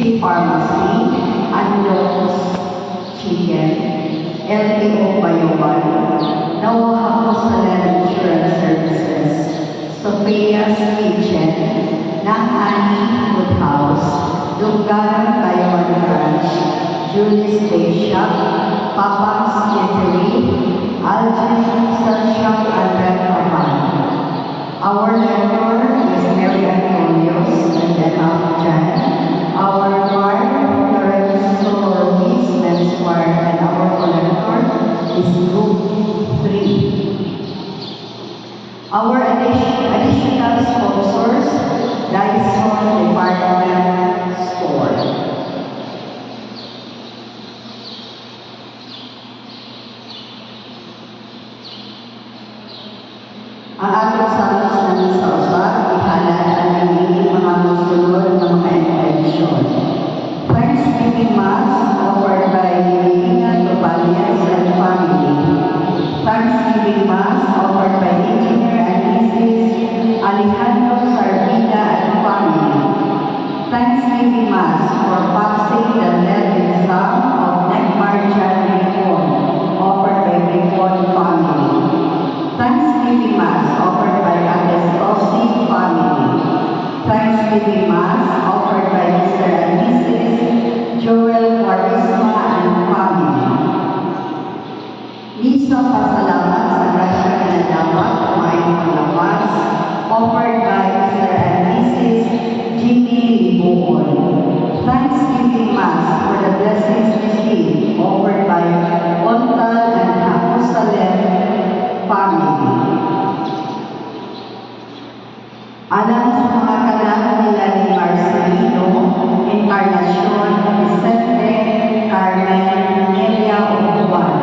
Victory Pharmacy, Anlos Chicken, LTO Bayoban, Noah Hakosalan Insurance Services, Sophia's Kitchen, Nang Ani Food House, Dungan Bayoban Branch, Julie's Day Shop, Papa's Eatery, Algin's Cell Shop and Rental Van. Our mentor is Mary Antonios and Emma Jan. Our choir, Lorenzo Ruiz, men's choir, and our collector is Group 3. Our additional sponsors, Dyson Department Store. Ang atong salos namin sa usa, ihalad ang inyong mga musulod ng mga intention. Thanksgiving Mass offered by Lina Tobalias and family. Thanksgiving Mass offered by Engineer and Mrs. Alejandro Sarbida and family. Thanksgiving Mass for passing the lead exam of Necmarjan Reform offered by Reform family. Thanksgiving Mass offered by Atestosi family. Thanksgiving Mass offered by Mr. and Mrs. Joel Quaresma and family. Misa pasalamat sa grasya na dapat kumain palawas offered by Mr. and Mrs. Jimmy Libuon. Thanksgiving Mass for the blessings received offered by Ontal and Hakusalem family. Alam sa mga kailangan nila ni Marcelino, Encarnacion, Vicente, Carmen, Nelia Obuan,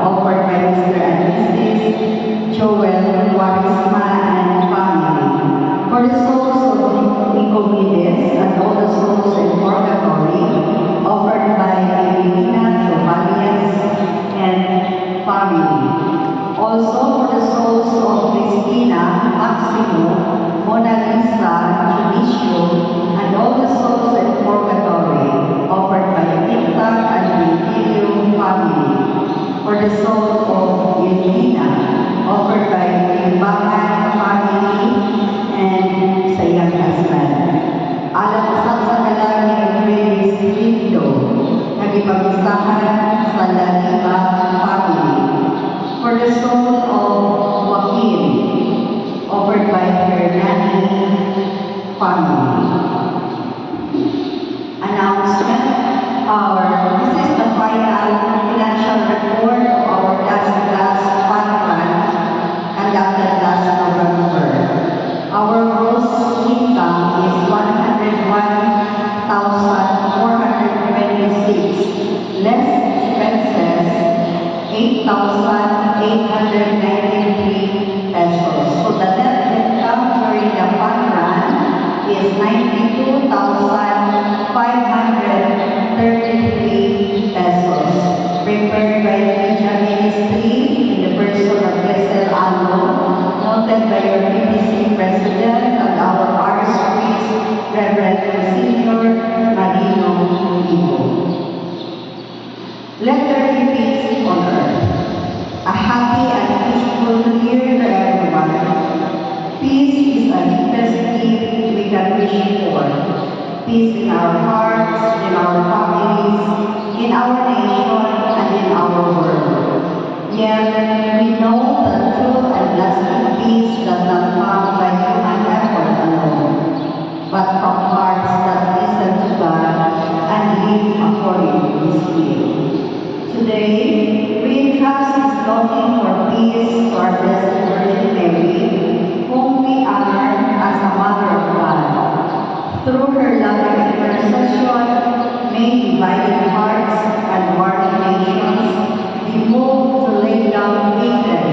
offered by Mr. and Mrs. Joel Quaresma and family. For the souls of Nicomedes and all the souls in purgatory, offered by Evelina Tobalias and family. Also for the souls of Cristina, Maximo, Mona Lisa, Junicio, and all the souls in purgatory, offered by Nita and Virgilio family. For the soul of Evelina, offered by Timbangan family and sa iyang husband. Alam sa kalang ni Grace Lindo, nagipagisahan sa Laliba family. For the soul of Joaquin, offered by Hernani family. Announcement. This is the final financial report of our last fund run conducted last November. Our gross income is 101,426, less expenses 8,893 pesos. So the net income during the fund run is 92,533 pesos. Prepared by the Media Ministry in the person of Blessed Alo, noted by your PBC President and our Archpriest, Reverend Senior Marino Ibo. Let there be peace on earth. A happy and peaceful New Year to everyone. Peace is the deepest gift we can wish for. Peace in our hearts, in our families, in our nation, and in our world. Yet, we know that true and lasting peace does not come by human effort alone, but from hearts that listen to God and live according to His will. Today, we entrust this longing for peace to our Blessed Virgin Mary, whom we honor as a Mother of God. Through her loving intercession, may divided hearts and warring nations be moved to lay down hatred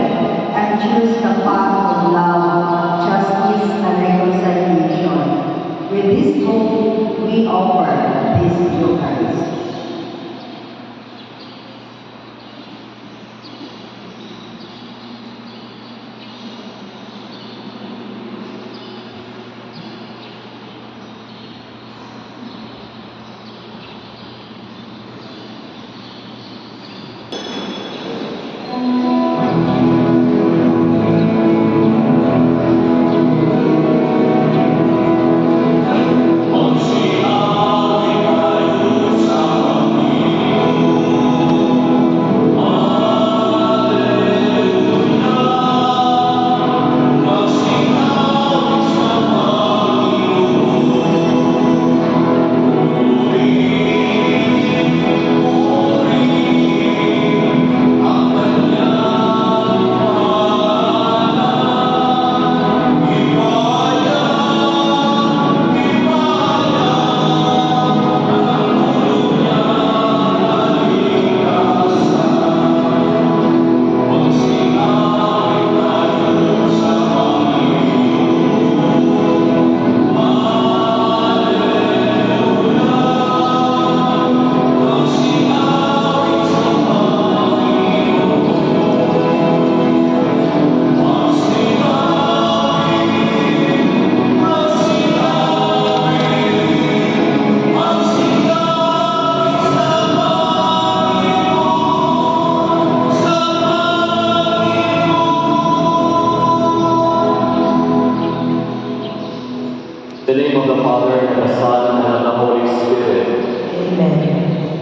and choose the path of love, justice, and reconciliation. With this hope, we offer this Eucharist.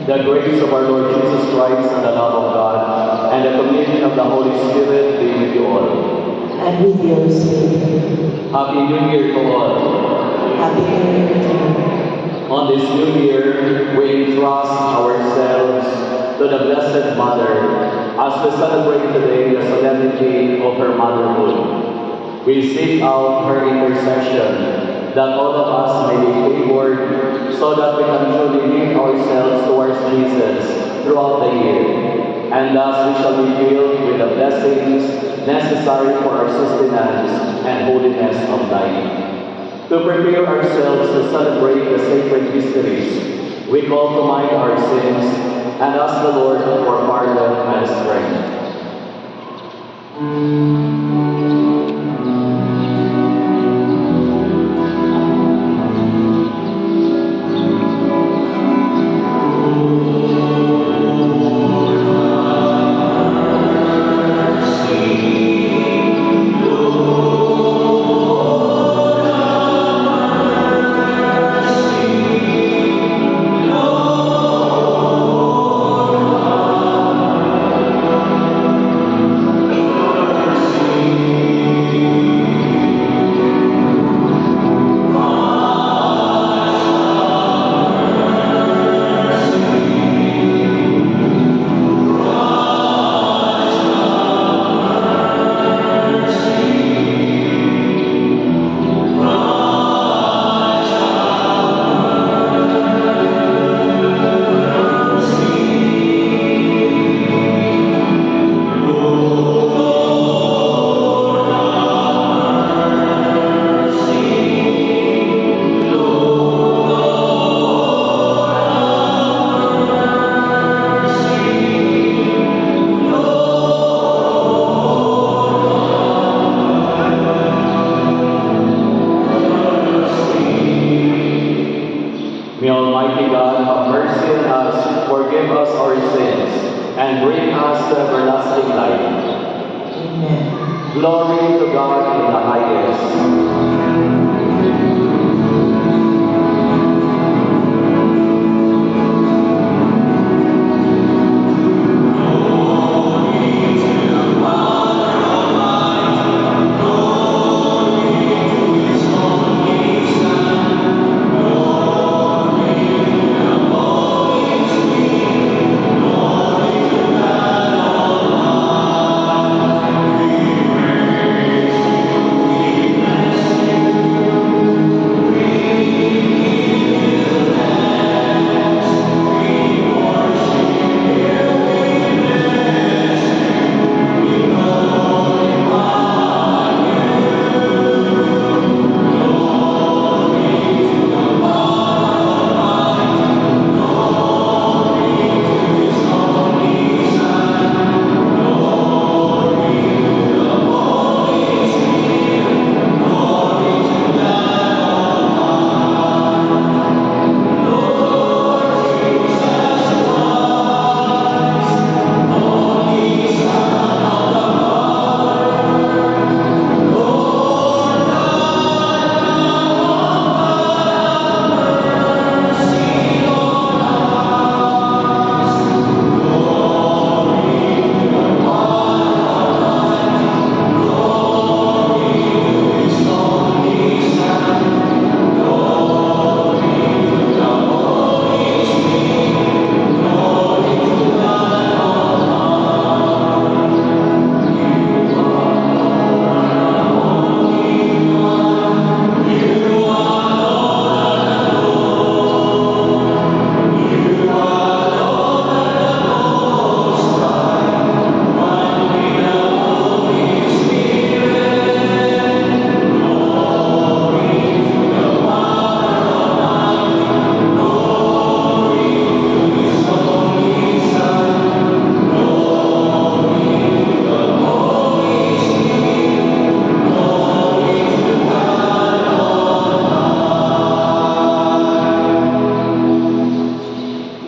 The grace of our Lord Jesus Christ and the love of God and the communion of the Holy Spirit be with you all. And with your spirit. Happy New Year to all. Happy New Year to you. On this new year, we entrust ourselves to the Blessed Mother as we celebrate today the solemnity of her motherhood. We seek out her intercession that all of us may be favored so that we can truly lead ourselves towards Jesus throughout the year. And thus we shall be filled with the blessings necessary for our sustenance and holiness of life. To prepare ourselves to celebrate the sacred mysteries, we call to mind our sins and ask the Lord for pardon and strength. May Almighty God have mercy on us, forgive us our sins, and bring us to everlasting life. Amen. Glory to God in the highest.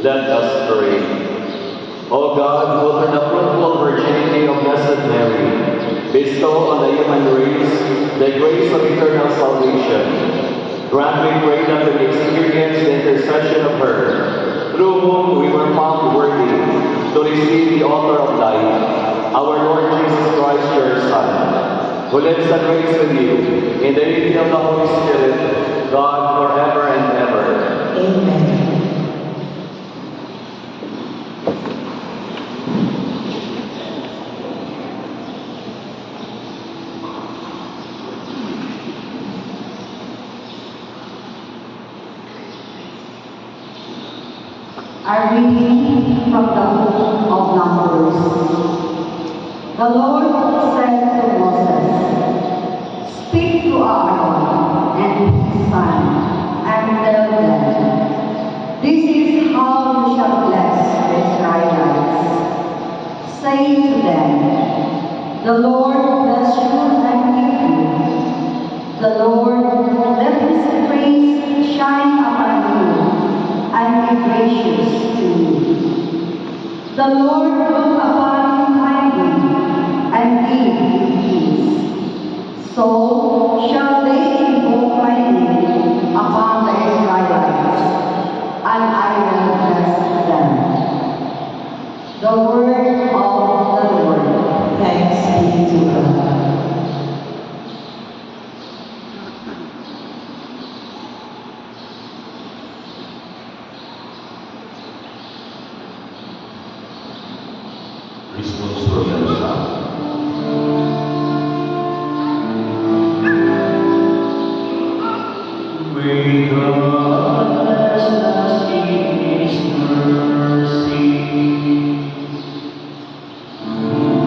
Let us pray. O God, who through the fruitful virginity of Blessed Mary, bestow on the human race the grace of eternal salvation, grant, we pray, that we experience the intercession of her, through whom we were were found worthy to receive the altar of life, our Lord Jesus Christ, your Son, who lives and reigns with you in the unity of the Holy Spirit, God forever and ever. Amen. A reading from the book of Numbers. The Lord said to Moses, "Speak to Aaron and his son, and tell them, this is how you shall bless the Israelites. Say to them, the Lord bless you and keep you. The Lord let his face shine upon you and be gracious to you. The Lord look upon you kindly and give you peace. So shall they invoke my name upon the Israelites, and I will bless them." The word of the Lord. Thanks be to God. Responsorialità. May God bless us in His mercy.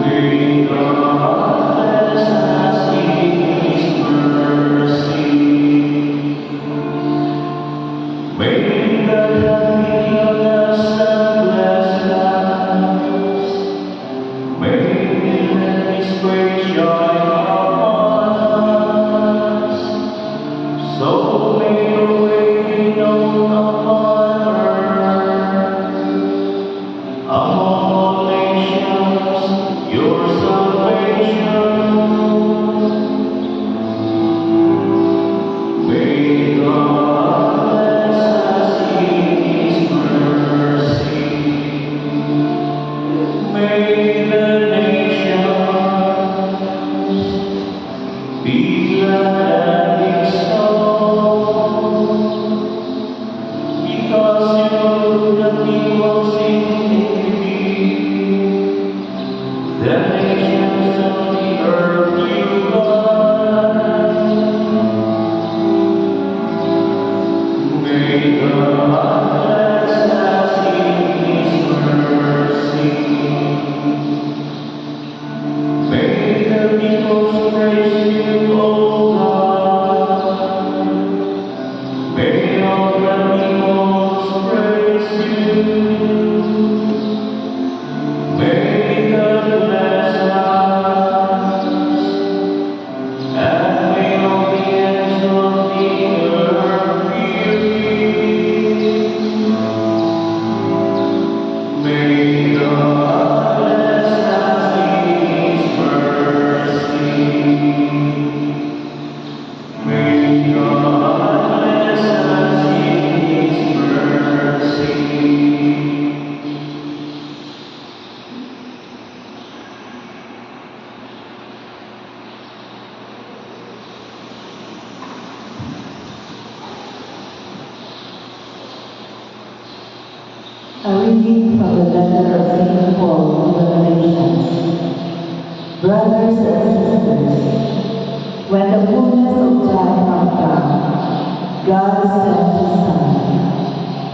May God bless us in His mercy. May God have healed us and blessed us. May He let His face shine upon us. So may your way be known upon earth. Among all nations, your salvation. May God bless us in His mercy. May the nations be glad and exult, because you know the peoples in iniquity. The nations of the earth will guard. May God bless us in His mercy. May the peoples praise you, O God. May all the peoples praise you. May God bless us, and may all the ends of the earth fear Thee. May God bless us in His mercy. May God bless us in His mercy. A reading from the letter of St. Paul to the Galatians. Brothers and sisters, when the fullness of time had come, God sent His Son,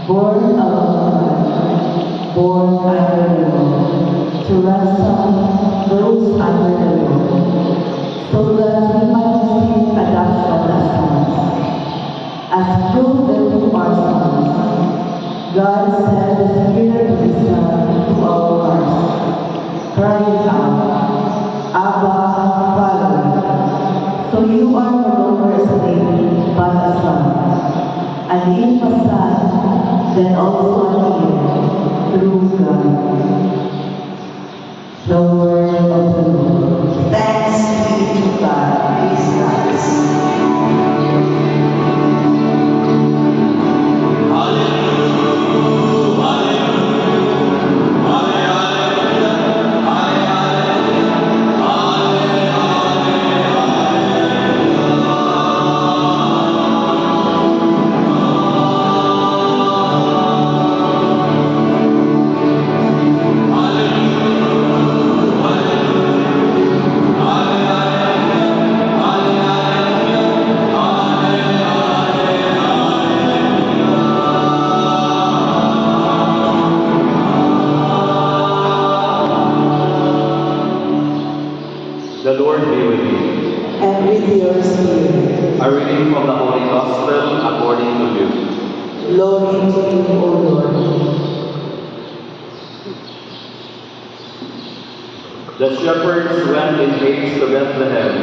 born of a woman, born under the law, to ransom those under the law, so that we might receive adoption as sons. As proof that we are sons, God sent the Spirit of His Son into our hearts, crying out, "Abba, Father." So you are no longer a slave, but a son. And if a son, then also an heir through God. The word of the Lord. Thanks be to God. Praise Christ. Hallelujah, hallelujah. Glory to you, O Lord. The shepherds went in haste to Bethlehem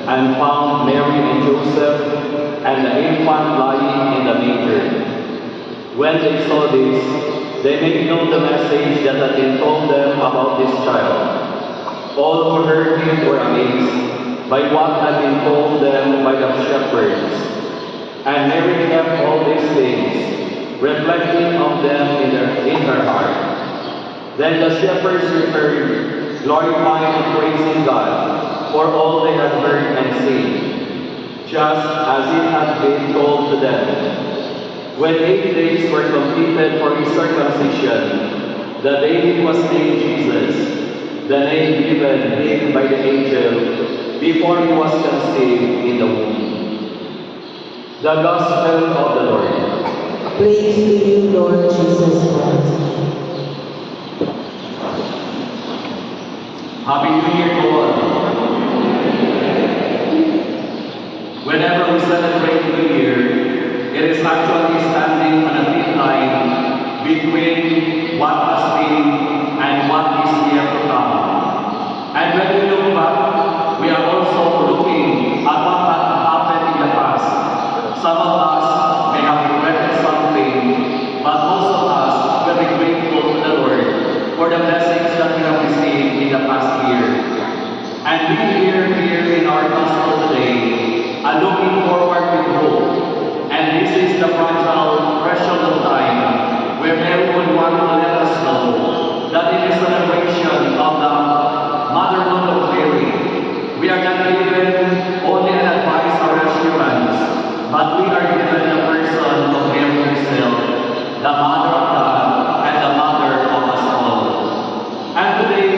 and found Mary and Joseph and the infant lying in the manger. When they saw this, they made known the message that had been told them about this child. All who heard it were amazed by what had been told them by the shepherds. And Mary kept all these things, reflecting on them in her heart. Then the shepherds returned, glorifying and praising God for all they had heard and seen, just as it had been told to them. When 8 days were completed for his circumcision, the baby was named Jesus, the name given him by the angel before he was conceived in the womb. The Gospel of the Lord. Praise to you, Lord Jesus Christ. Happy New Year to all. Whenever we celebrate New Year, it is actually standing on a thin line between what has been and what is yet to come. And when we look back, we are also looking at what had happened in the past. Some of us may have regretted something, but most of us will be grateful to the Lord for the blessings that we have received in the past year. And we here in our gospel today are looking forward with hope. And this is the fragile threshold of time where Mary would want to let us know that in the celebration of the motherhood of Mary, we are not given only an advice or assurance, but we are given the person of Mary herself, the Mother of God and the Mother of us all. And today,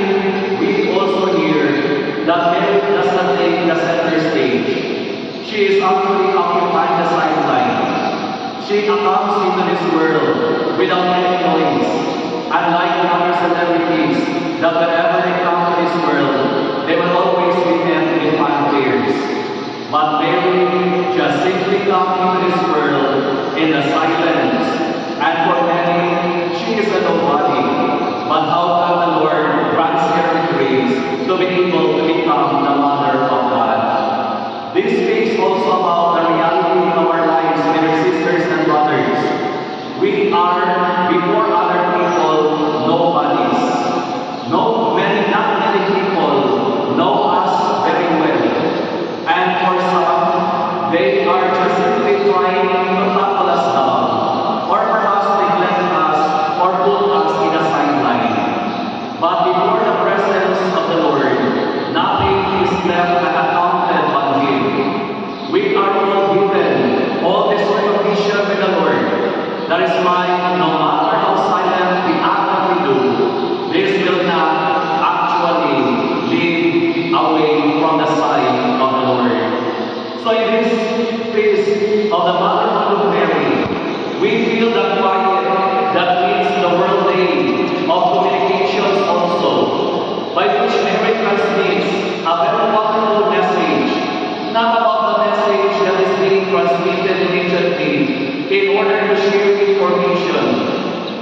we also hear that Mary does not take the center stage. She is actually occupying the sideline. She comes into this world without any noise. Unlike the other celebrities, that whenever they come to this world, they will always be met with fanfares. But Mary just simply comes into this world in the silence. And for many, she is a nobody. But how can the Lord grant her the grace to be able to become the Mother of God? This speaks also about the reality of our lives, dear sisters and brothers. We are, before other people, nobodies. Not many people know us very well. And for some, they are just simply trying to tackle us down, or perhaps neglect us, or put us in a sideline. But before the presence of the Lord, nothing is left unaccounted on Him. We are all given all this recognition with the Lord. That is why no matter how silent we act that we do, this will not actually lead away from the side of the Lord. So in this feast of the motherhood of Mary, we feel the quiet that means the world day of communications also, by which Mary transmits a very wonderful message, not about the message that is being transmitted immediately in order to share information,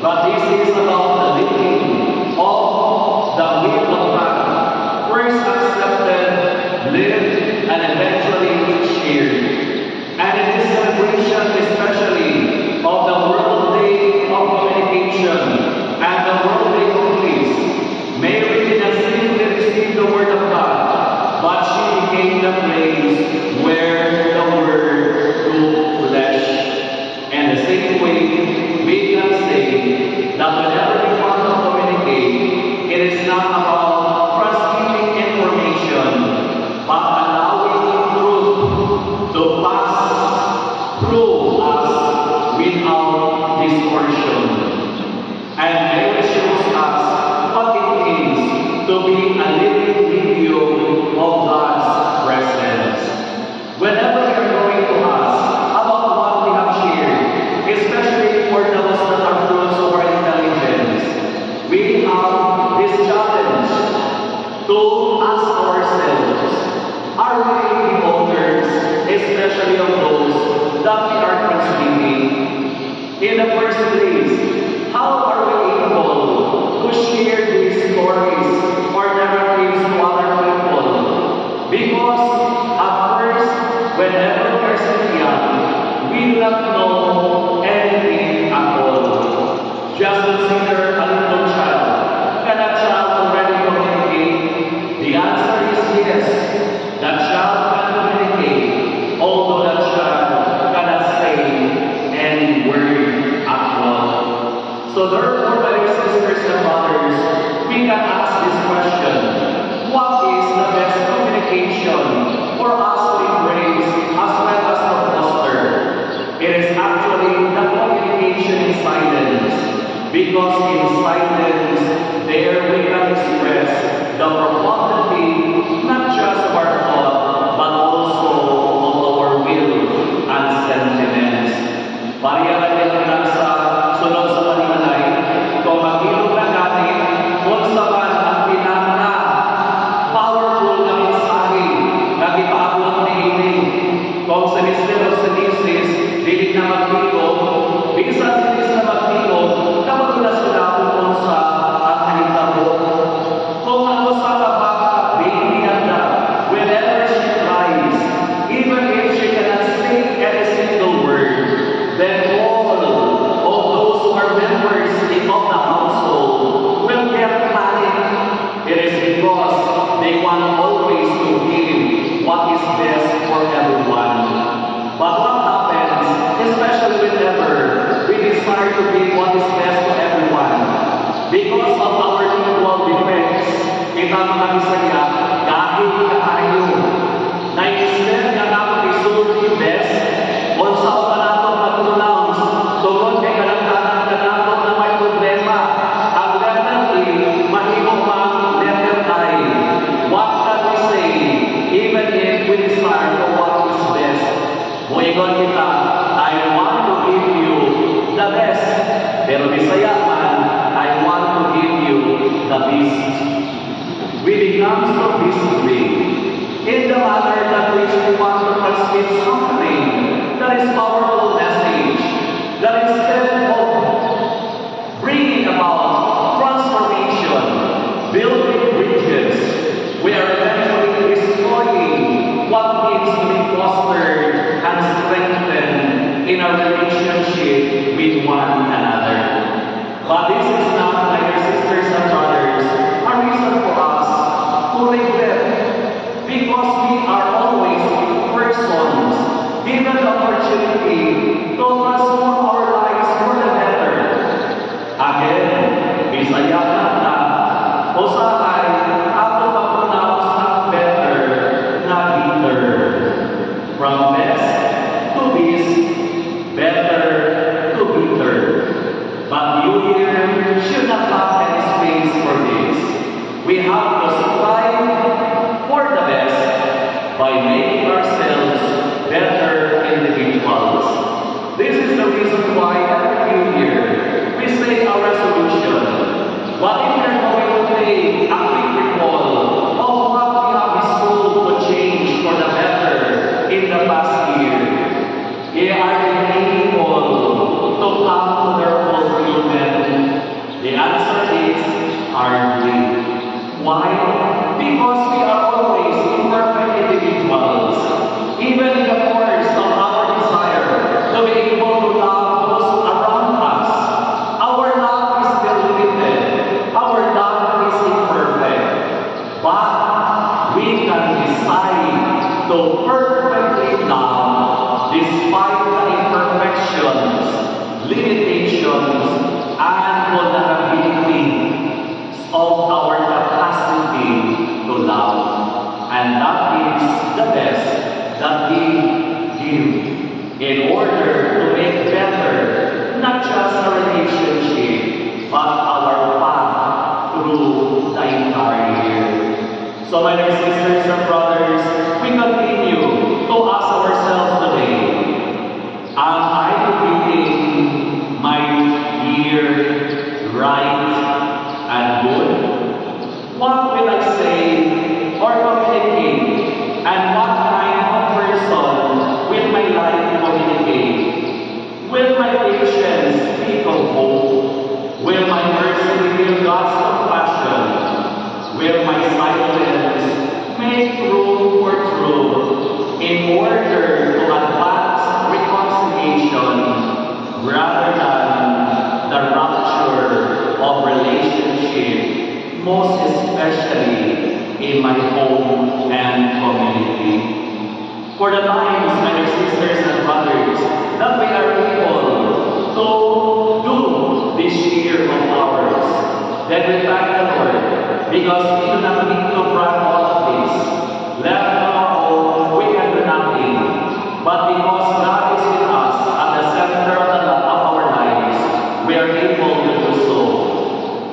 but this is about the living of the will of God, first accepted, lived, and eventually shared. And in this celebration, especially of the World Day of Communication and the World Day of Peace, Mary did not simply receive the Word of God, but she became the place where the Word took flesh. And the same way, we can say that whenever we In the first place, how are we able to share these stories or narratives to other people? Because at first, whenever we are still young, we do not know anything at all. Just consider a little child. Can a child already communicate? The answer is yes. That child can communicate, although that child cannot say any word at all. So therefore, my dear sisters and brothers, we can ask this question: what is the best communication for us to embrace as well as to foster? It is actually the communication in silence, because in silence, there we can express the profundity not just of our thought, but also of our will and sentiments. Maria Magdalena sa sunod sa paningalay, kung mag-ilog na natin, kung sa man ang pinaka-powerful na mensahe na ipaabot ni Ine. Kung sa Mr. Rosalis, dili na mag-ilog, bisan sinis na mag-ilog, kapag sila kung sa ang halitabo. Kung ako sa kabaka, baby ganda, whenever she cries, even if she cannot say any single word, then all of those who are members of the household will get panic. It is because they want always to give what is best for everyone. But what happens, especially whenever we desire to give what is best to everyone, because of our equal defects, kita mga Bisaya, kahit kaayo, na instead nga natin isulti best, on sa pa nato mag-pronounce, tungkol kay kalagdanan ka nato na may problema, ang letter A, mahimo mang letter I. What can we say, even if we desire for what is best? Moingon kita, I want to give you the best, pero Bisaya man, I want to give you the best. We become so busy in the manner that which we want to transmit something that is powerful message, that instead of bringing about transformation, building bridges, we are eventually destroying what needs to be fostered and strengthened in our relationship with one another. But this is not, my dear sisters and brothers, a reason for us to regret, because we are always persons given the opportunity to transform our lives for the better. Again, Bisaya kanta, usahay, ato pag-pronounce ng better na bitter. From best to this, better to bitter. But New Year should not have any space for this. We have to strive for the best by making ourselves better individuals. This is the reason why every New Year we say our resolution. What if we are going to take a quick recall of what we have resolved to change for the better in the past year? Are they able to come to their fulfillment? The answer is hardly. Why? Because we are always imperfect individuals. Even in the course of our desire to be able to love those around us, our love is still limited. Our love is imperfect. But we can decide to perfectly love despite the imperfections, limitations, and vulnerability of our capacity to love. And that is the best that we give in order to make better not just our relationship, but our path through the entire year. So my dear sisters and brothers, we continue to ask ourselves today, am I living my year right and good? What will I say or communicate, and what kind of person will my life communicate? Will my patience most especially in my home and community. For the times, my dear sisters and brothers, that we are able to do this year of ours, then we thank the Lord because we do not need to brag all of this. Left on our own, we can do nothing. But because God is with us at the center of our lives, we are able to do so.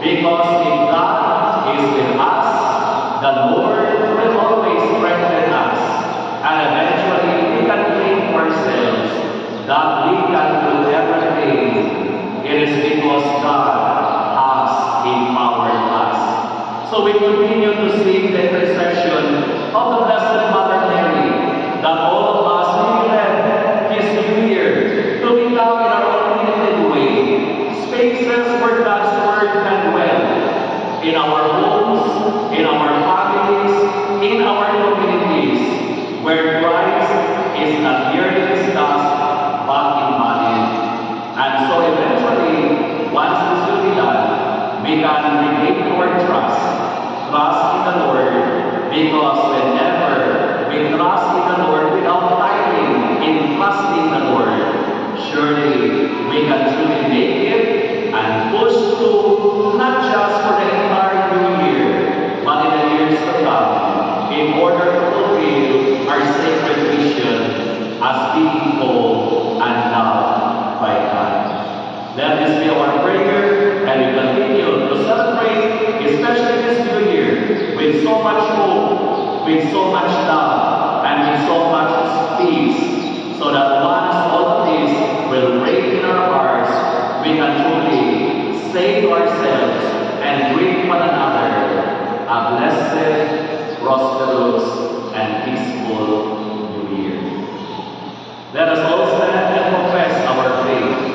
Because if God is with us, the Lord will always strengthen us. And eventually we can claim for ourselves that we can do everything. It is because God has empowered us. So we continue to seek the intercession of the Blessed Mother Mary, that all of us may live this new year to become in our own limited way spaces where God's Word can dwell in our homes, in our families, in our communities, where Christ is not merely discussed but embodied. And so eventually, once this will be done, we can regain our trust in the Lord, because whenever we trust in the Lord without tithing in trusting the Lord, surely we can truly make it and push through not just for the entire new year, but in the years to come, in order to fulfill our sacred mission as being called and loved by God. Let this be our prayer, and we continue to celebrate, especially this new year, with so much hope, with so much love, and with so much peace, so that once all of this will reign in our hearts, we can truly say to ourselves and greet one another a blessed, prosperous, and peaceful New Year. Let us all stand and confess our faith.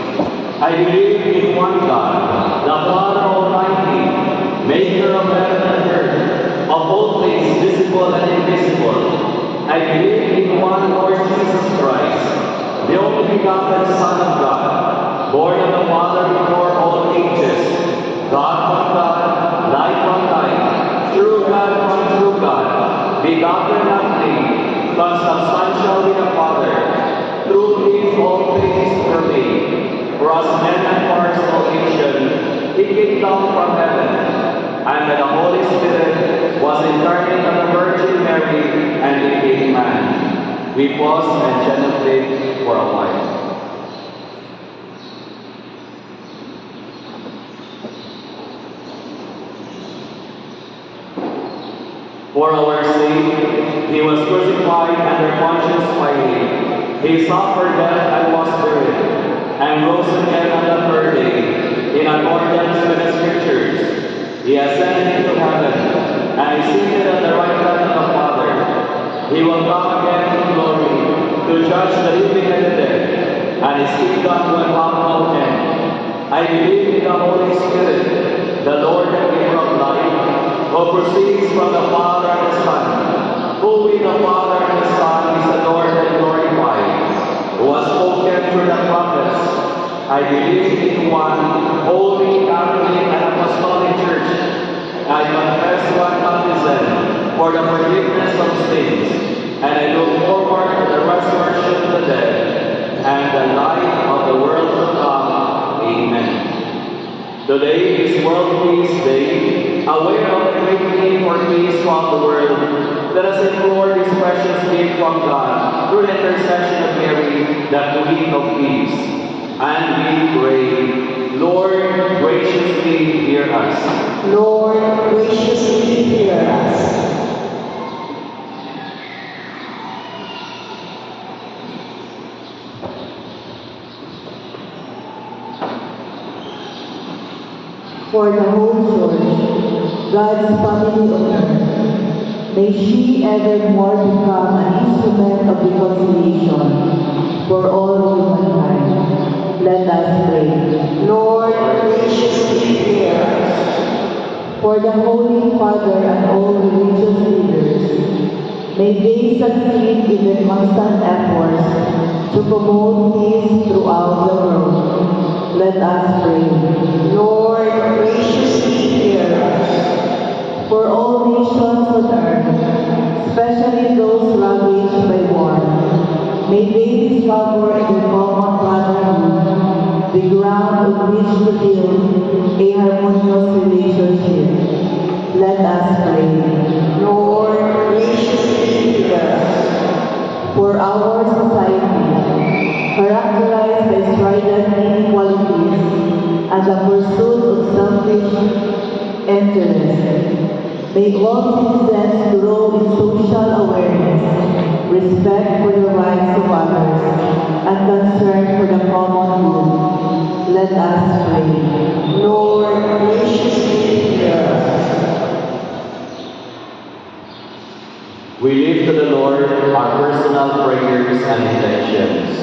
I believe in one God, the Father Almighty, maker of heaven and earth, of all things visible and invisible. I believe in one Lord Jesus Christ, the only begotten Son of God, born of the Father before all ages, God from God, light from light, true God from true God, begotten not made, consubstantial with the Father, through him all things were made. For us men and for our salvation, he came down from heaven, and by the Holy Spirit was incarnate of the Virgin Mary and became man. We pause and contemplate for a while. For our sake, he was crucified under Pontius Pilate. He suffered death and was buried, and rose again on the third day, in accordance with the Scriptures. He ascended into heaven, and is seated at the right hand of the Father. He will come again in glory, to judge the living and the dead, and his kingdom will have no end. I believe in the Holy Spirit, the Lord and giver of life, who proceeds from the Father and the Son, who with the Father and the Son is adored and glorified, who has spoken through the prophets. I believe in one holy, Catholic, and Apostolic Church. I confess one baptism for the forgiveness of sins, and I look forward to the resurrection of the dead and the life of the world to come. Amen. Today is World Peace Day. Aware of the great need for peace throughout the world, let us implore this precious gift from God through the intercession of Mary, the Queen of Peace. And we pray, Lord, graciously hear us. Lord, graciously hear us. For the whole Church, God's family on earth, may she evermore become an instrument of reconciliation for all humankind. Let us pray. Lord, graciously hear us. For the Holy Father and all religious leaders, may they succeed in their constant efforts to promote peace throughout the world. Let us pray. Lord, graciously hear us. for all nations on earth, especially those ravaged by war. May they discover in their common brotherhood the ground on which to build a harmonious relationship. Let us pray. Lord, graciously hear us. For our society, characterized by strident inequalities and the pursuit of selfish interests, may all citizens grow in social awareness, respect for the rights of others, and concern for the common good. Let us pray. Lord, graciously hear us. We lift to the Lord our personal prayers and intentions.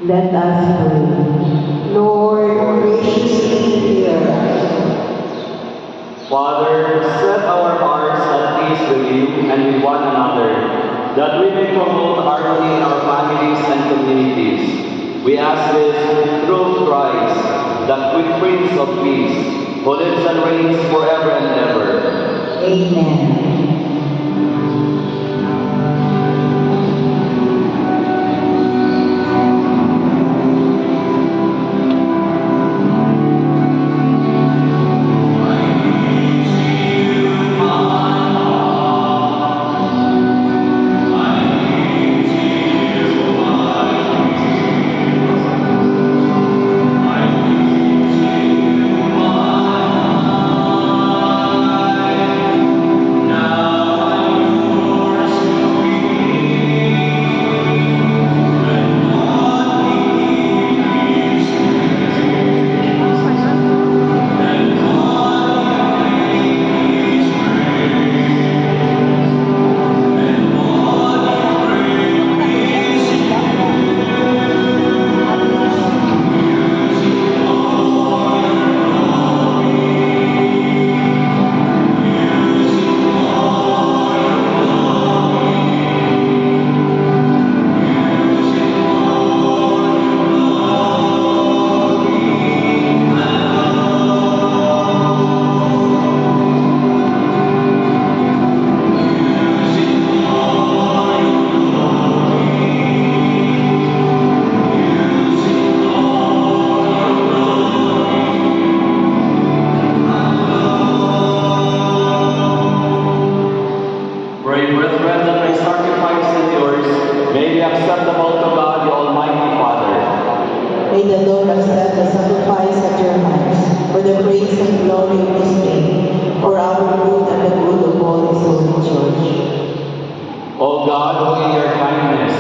Let us pray. Lord, graciously hear us. Father, set our hearts at peace with you and with one another, that we may promote harmony in our families and communities. We ask this through Christ, the quick Prince of Peace, who lives and reigns forever and ever. Amen. Pray, brethren, that my sacrifice and yours may be acceptable to God, the Almighty Father. May the Lord accept the sacrifice at your hands for the praise and glory of His name, for our good and the good of all His holy church. O God, who in your kindness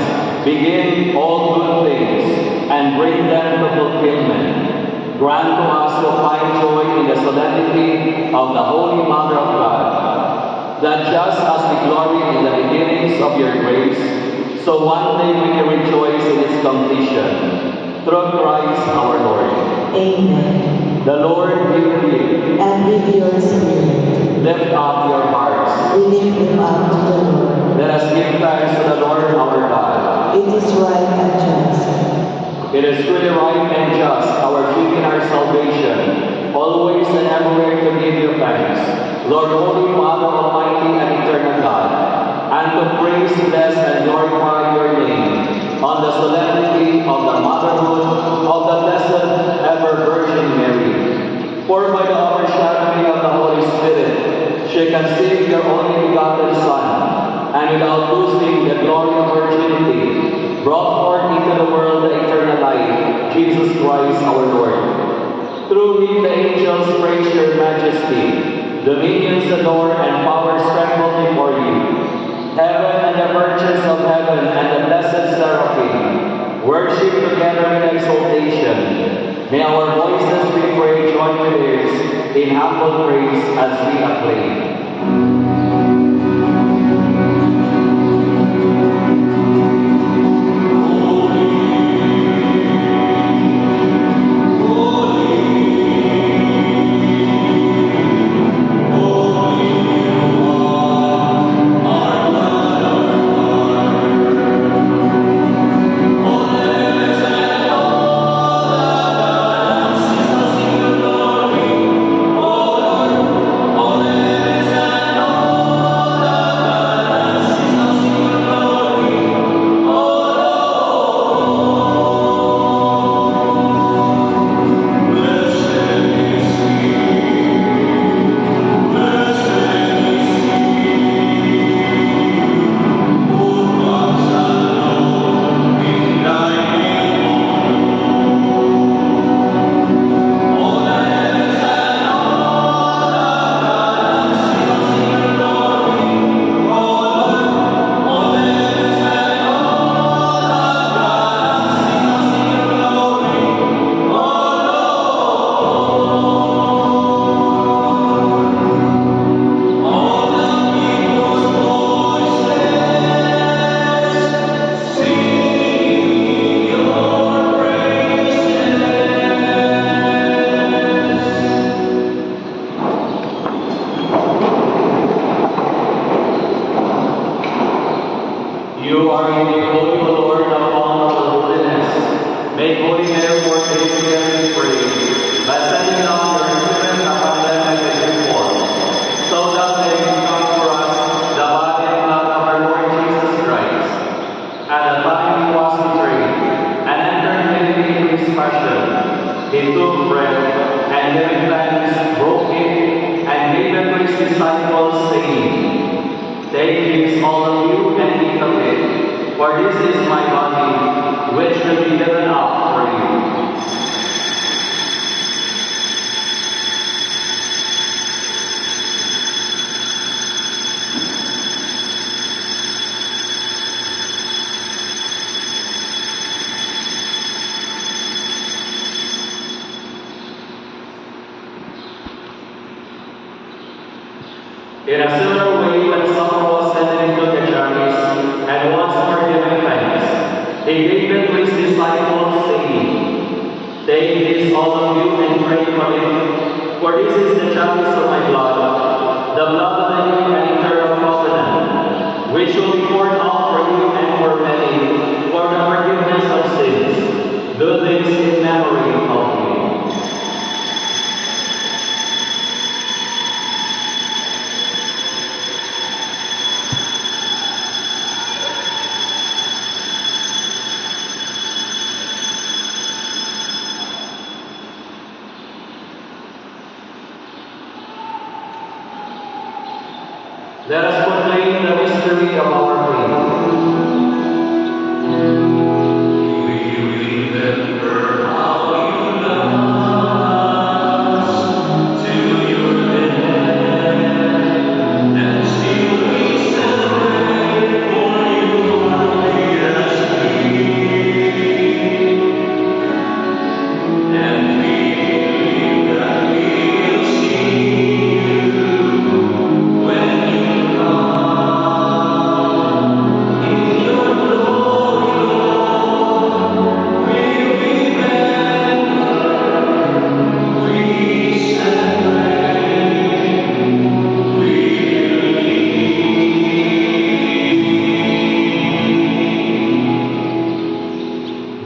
begin all good things and bring them to fulfillment, grant to us to find joy in the solemnity of the Holy Mother of God, that just as we glory in the beginnings of your grace, so one day we may rejoice in its completion. Through Christ our Lord. Amen. The Lord be with you. And with your spirit, Lift up your hearts. we lift them up to the Lord. Let us give thanks to the Lord our God. It is right and just. It is truly right and just, our duty and our salvation, always and everywhere to give you thanks, Lord, Holy Father, Almighty and Eternal God, and to praise, bless, and glorify your name on the solemnity of the motherhood of the Blessed Ever Virgin Mary. For by the overshadowing of the Holy Spirit, she conceived your only begotten Son, and without losing the glory of virginity, brought forth into the world the eternal life, Jesus Christ our Lord. Through him the angels praise your majesty, dominions adore, and powers tremble before you. Heaven and the virtues of heaven and the blessed seraphim worship together in exaltation. May our voices, we pray, join with theirs in humble praise as we acclaim. Holy You are indeed holy, O Lord, the fount of all holiness. Make holy therefore daily as we pray, by sending down your Spirit upon them like a dew-fall, so that they become for us the body and blood of our Lord Jesus Christ. At the time he was betrayed, and entered into his passion, he took bread, and giving thanks, broke it, and gave it to his disciples, saying, Take this, all of you, and eat of it, for this is my body, which will be given up for you. In a similar way, when supper was set into the chalice, and once more giving thanks, he gave it to his disciples, saying, Take this, all of you, and drink from it, for this is the chalice of my blood, the blood of the new and eternal covenant, which will be poured out for you and for many, for the forgiveness of sins. Do this in memory of me. Let us proclaim the mystery of our faith. We remember how you loved us till your death, and still we celebrate for you only as King. And we believe that we will see you when you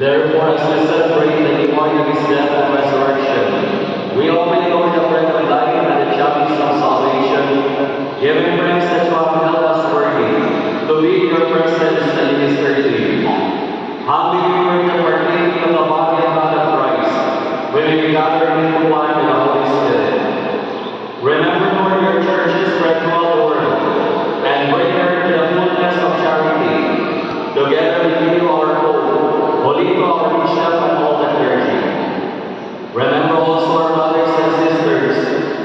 Therefore, as we celebrate the reward of his death and resurrection, we open the the bread of life and the chalice of salvation, giving thanks that you have held us worthy to be in your presence and minister to you. Humbly we pray to partake of the body and blood of Christ, when we gather into one with the Holy Spirit. Remember, Lord, your church is spread throughout the world, and bring her to the fullness of charity. Together with you, our hope, Holy our Bishop and all the clergy. Remember also our brothers and sisters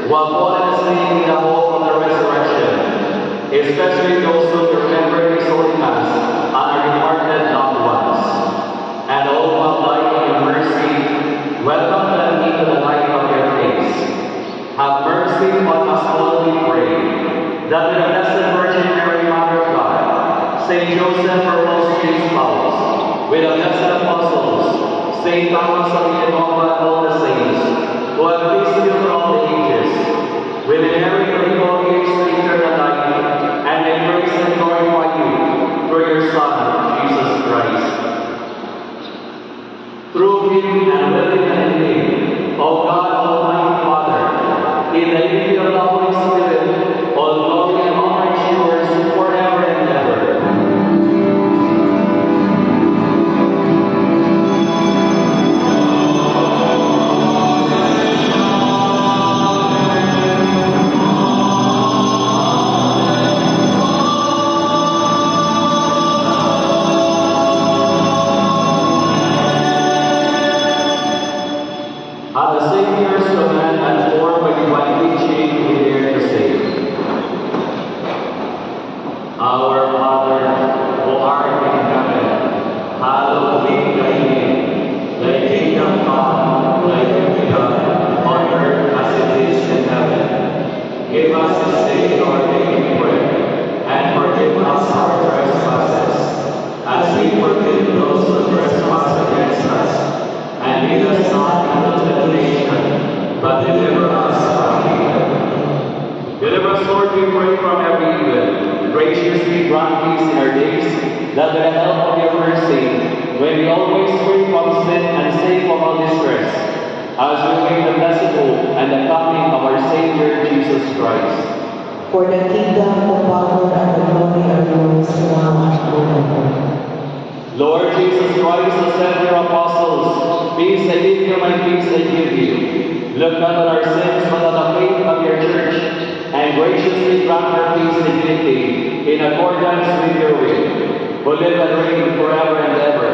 who have fallen asleep in the hope of the resurrection, especially those who remember His Holy Mass and our departed loved ones. And all who have died in your mercy, welcome them into the light of your face. Have mercy upon us all, we pray, that with the Blessed Virgin Mary, Mother of God, Saint Joseph, her most chaste spouse, with the blessed apostles, Saint Thomas of Aquino and all the saints, who have pleased you throughout the ages, we may inherit the evil gifts to eternal life, and may praise and glorify you through your Son, Jesus Christ. Through him and with him and in him, O God, Almighty Father, in the unity of the Holy Spirit, all glory and honor is yours forever and ever. At the Savior's that with the help of your mercy, may we always free from sin and safe from all distress, as we wait the blessed hope and the coming of our Savior Jesus Christ. For the kingdom, the power, and the glory are yours now and forever. Lord Jesus Christ, who said to your apostles, peace I leave you, my peace I give you. Look not on our sins, but on the faith of your church, and graciously grant her peace and unity in accordance with your will, who live and reign forever and ever.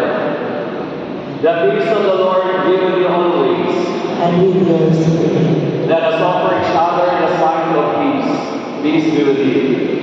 The peace of the Lord be with you always. And with your spirit. Let us offer each other the sign of peace. Peace be with you.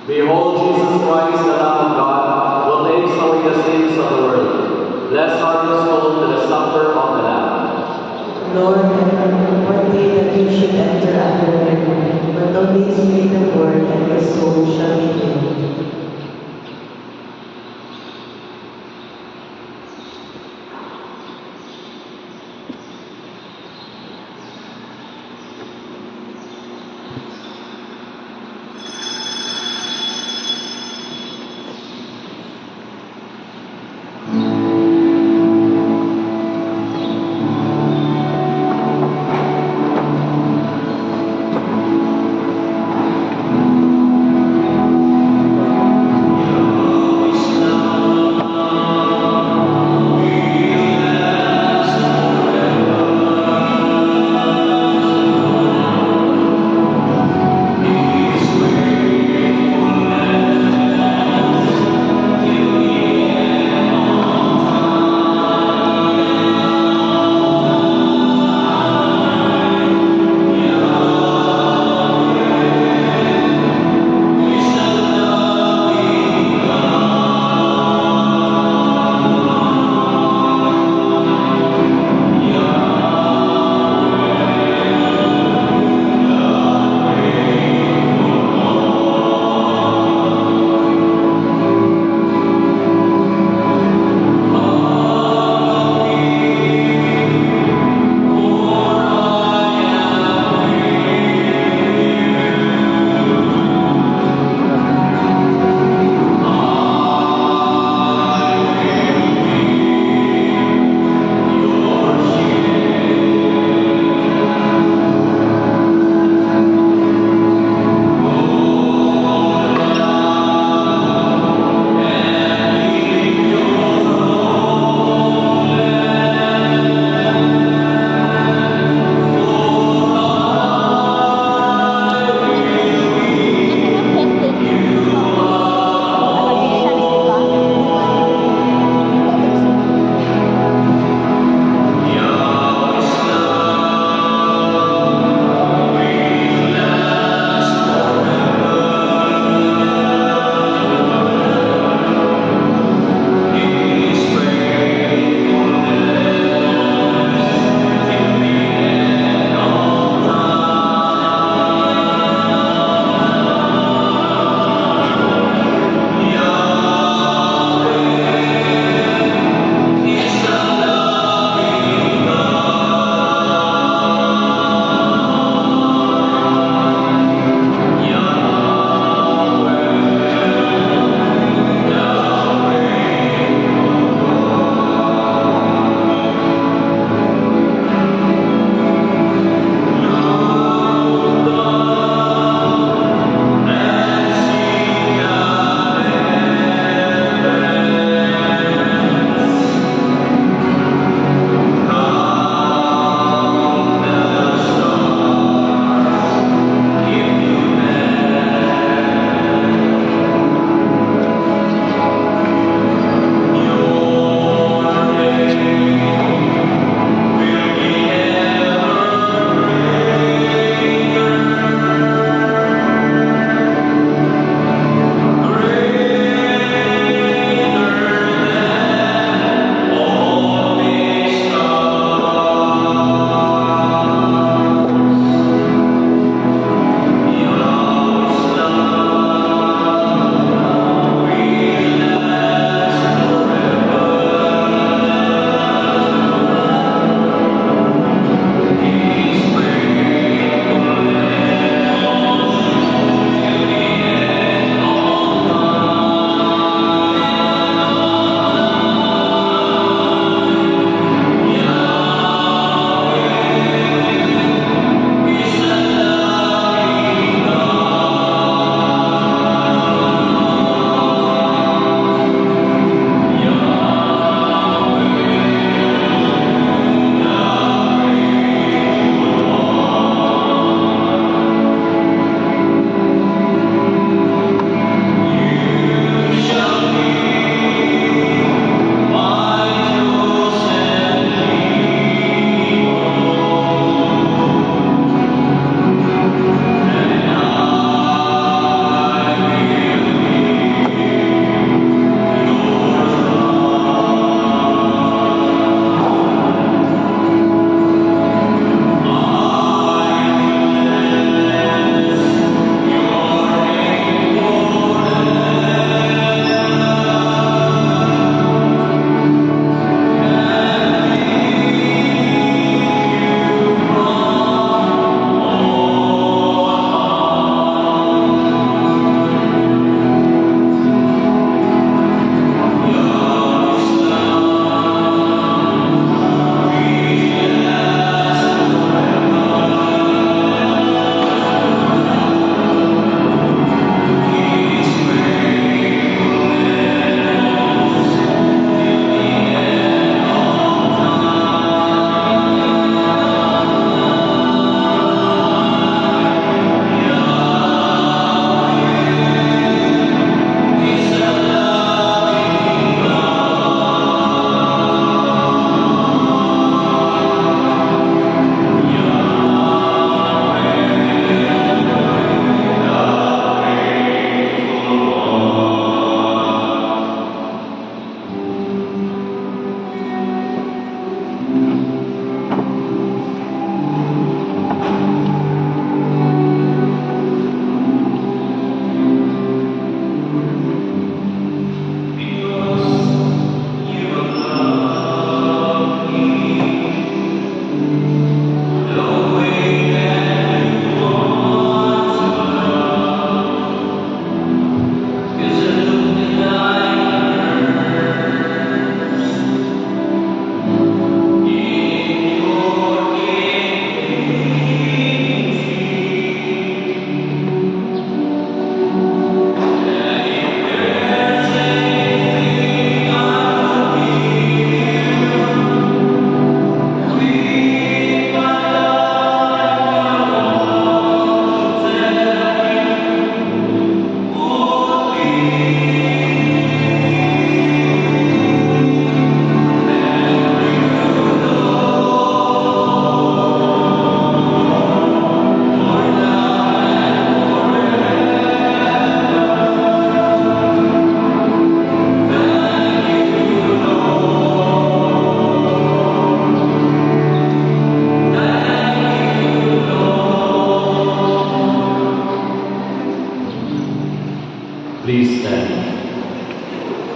Behold Jesus Christ, the Lamb of God, who takes away the sins of the world. Blessed are those called to the supper of the Lamb. Lord, one day that you should enter under heaven, but only speak the word, and your soul shall be healed.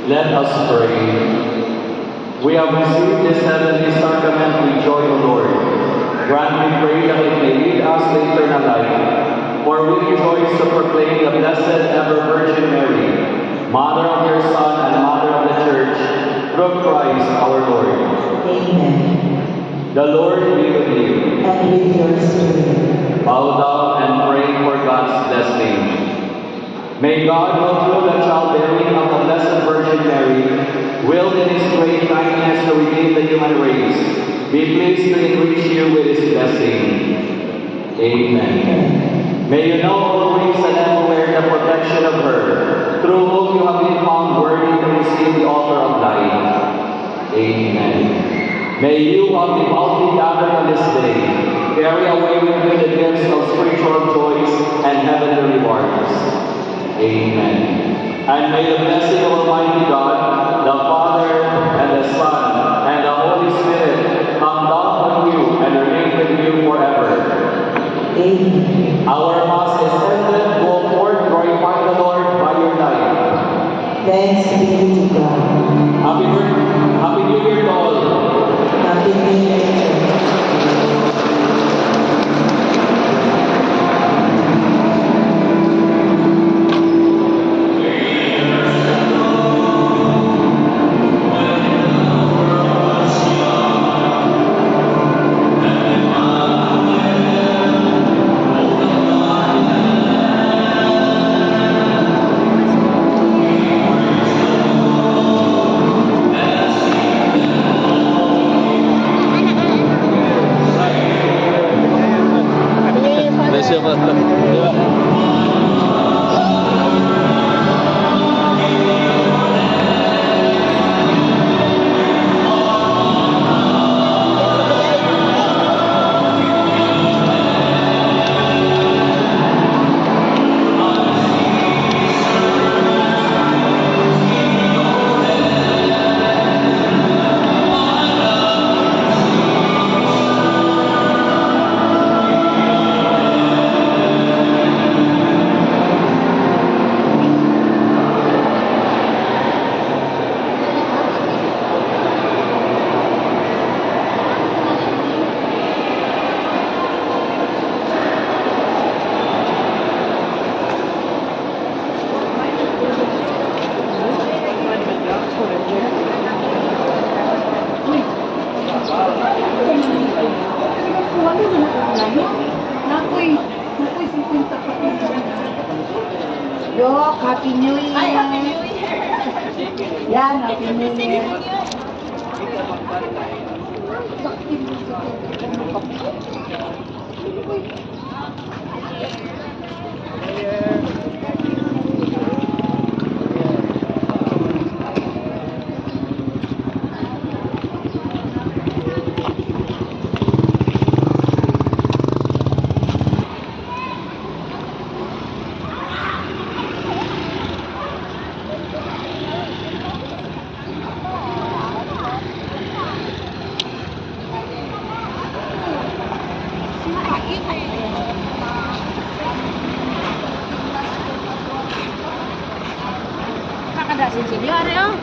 Let us pray. We have received this heavenly sacrament with joy, O Lord. Grant, we pray, that it may lead us to eternal life. For we rejoice to proclaim the Blessed Ever Virgin Mary, Mother of your Son and Mother of the Church, through Christ our Lord. Amen. The Lord be with you. And with your spirit. Bow down and pray for God's blessing. May God, who through the childbearing of the Blessed Virgin Mary, willed in His great kindness to redeem the human race, be pleased to enrich you with His blessing. Amen. May you know always and everywhere the protection of her, through whom you have been found worthy to receive the offer of life. Amen. May you, who have devoutly gathered on this day, carry away with you the gifts of spiritual joys and heavenly rewards. Amen. And may the blessing of Almighty God, the Father, and the Son, and the Holy Spirit come down on you and remain with you forever. Amen. Our Mass is ended. Go forth, glorify the Lord by your life. Thanks be to God. Happy New Year to all. Happy New Year. Yok, Happy New Year. Ay, Happy New Year! Yan, Happy New Year. Kakadasin sini, Ari, oh.